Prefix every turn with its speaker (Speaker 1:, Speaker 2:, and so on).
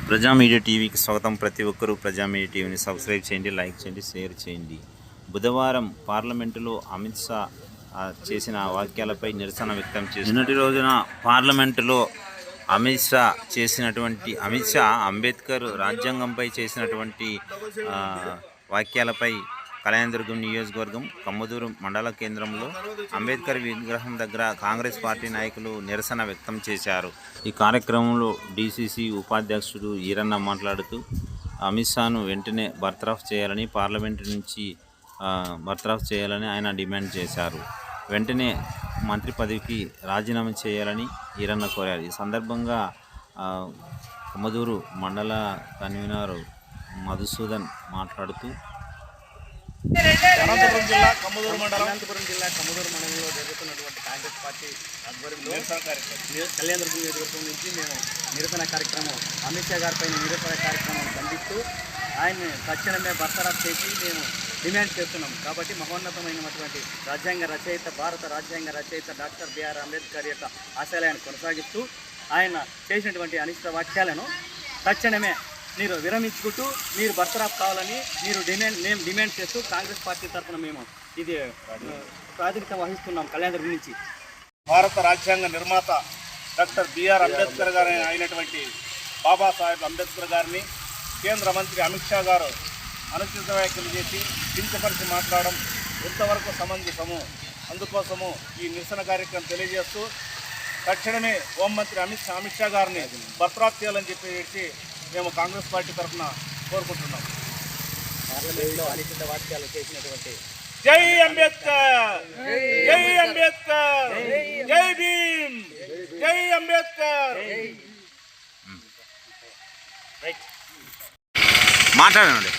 Speaker 1: ప్రజా మీడియా టీవీకి స్వాగతం. ప్రతి ఒక్కరూ ప్రజా మీడియా టీవీని సబ్స్క్రైబ్ చేయండి, లైక్ చేయండి, షేర్ చేయండి. బుధవారం పార్లమెంటులో అమిత్ షా చేసిన వాక్యాలపై నిరసన వ్యక్తం చేసి నిన్నటి రోజున పార్లమెంటులో అమిత్ షా అంబేద్కర్ రాజ్యాంగంపై చేసినటువంటి వాక్యాలపై కళ్యాణదుర్గం నియోజకవర్గం కమ్మదూరు మండల కేంద్రంలో అంబేద్కర్ విగ్రహం దగ్గర కాంగ్రెస్ పార్టీ నాయకులు నిరసన వ్యక్తం చేశారు. ఈ కార్యక్రమంలో డీసీసీ ఉపాధ్యక్షుడు ఈరన్న మాట్లాడుతూ అమిత్ షాను వెంటనే బర్తరఫ్ చేయాలని, పార్లమెంటు నుంచి బర్తరఫ్ చేయాలని ఆయన డిమాండ్ చేశారు. వెంటనే మంత్రి పదవికి రాజీనామా చేయాలని ఈరన్న కోరారు. ఈ సందర్భంగా కమ్మదూరు మండల కన్వీనర్ మధుసూదన్ మాట్లాడుతూ
Speaker 2: అనంతపురం జిల్లా కమ్మదూరు మండలంలో జరుగుతున్నటువంటి కాంగ్రెస్ పార్టీ ఆధ్వర్యంలో కళ్యాణదుర్గం నియోజకవర్గం నుంచి మేము నిరసన కార్యక్రమం, అమిత్ షా గారిపై నిరసన కార్యక్రమం ఖండిస్తూ ఆయన్ని తక్షణమే బర్తరఫ్ చేసి మేము డిమాండ్ చేస్తున్నాం. కాబట్టి మహోన్నతమైనటువంటి భారత రాజ్యాంగ రచయిత డాక్టర్ బిఆర్ అంబేద్కర్ యొక్క ఆశయాలను కొనసాగిస్తూ ఆయన చేసినటువంటి అనిష్ట వాక్యాలను తక్షణమే మీరు విరమించుకుంటూ మీరు బర్తరఫ్ కావాలని మేము డిమాండ్ చేస్తూ కాంగ్రెస్ పార్టీ తరఫున మేము ఇది ప్రాతినిధ్యం వహిస్తున్నాం. కళ్యాణదుర్గం నుంచి భారత రాజ్యాంగ నిర్మాత డాక్టర్ బిఆర్ అంబేద్కర్ గారు అయినటువంటి బాబాసాహెబ్ అంబేద్కర్ గారిని కేంద్ర మంత్రి అమిత్ షా గారు అనుచిత వ్యాఖ్యలు చేసి కించపరిచి మాట్లాడడం ఎంతవరకు సమంజసము, అందుకోసము ఈ నిరసన కార్యక్రమం తెలియజేస్తూ తక్షణమే హోంమంత్రి అమిత్ షా గారిని బర్తరఫ్ చేయాలని చెప్పేసి మేము కాంగ్రెస్ పార్టీ తరఫున కోరుకుంటున్నాం. పార్లమెంట్లో అనిశ్చిత వాక్యాలు చేసినటువంటి జై అంబేద్కర్, జై అంబేద్కర్, జై భీమ్, జై అంబేద్కర్.
Speaker 1: మాట్లాడండి.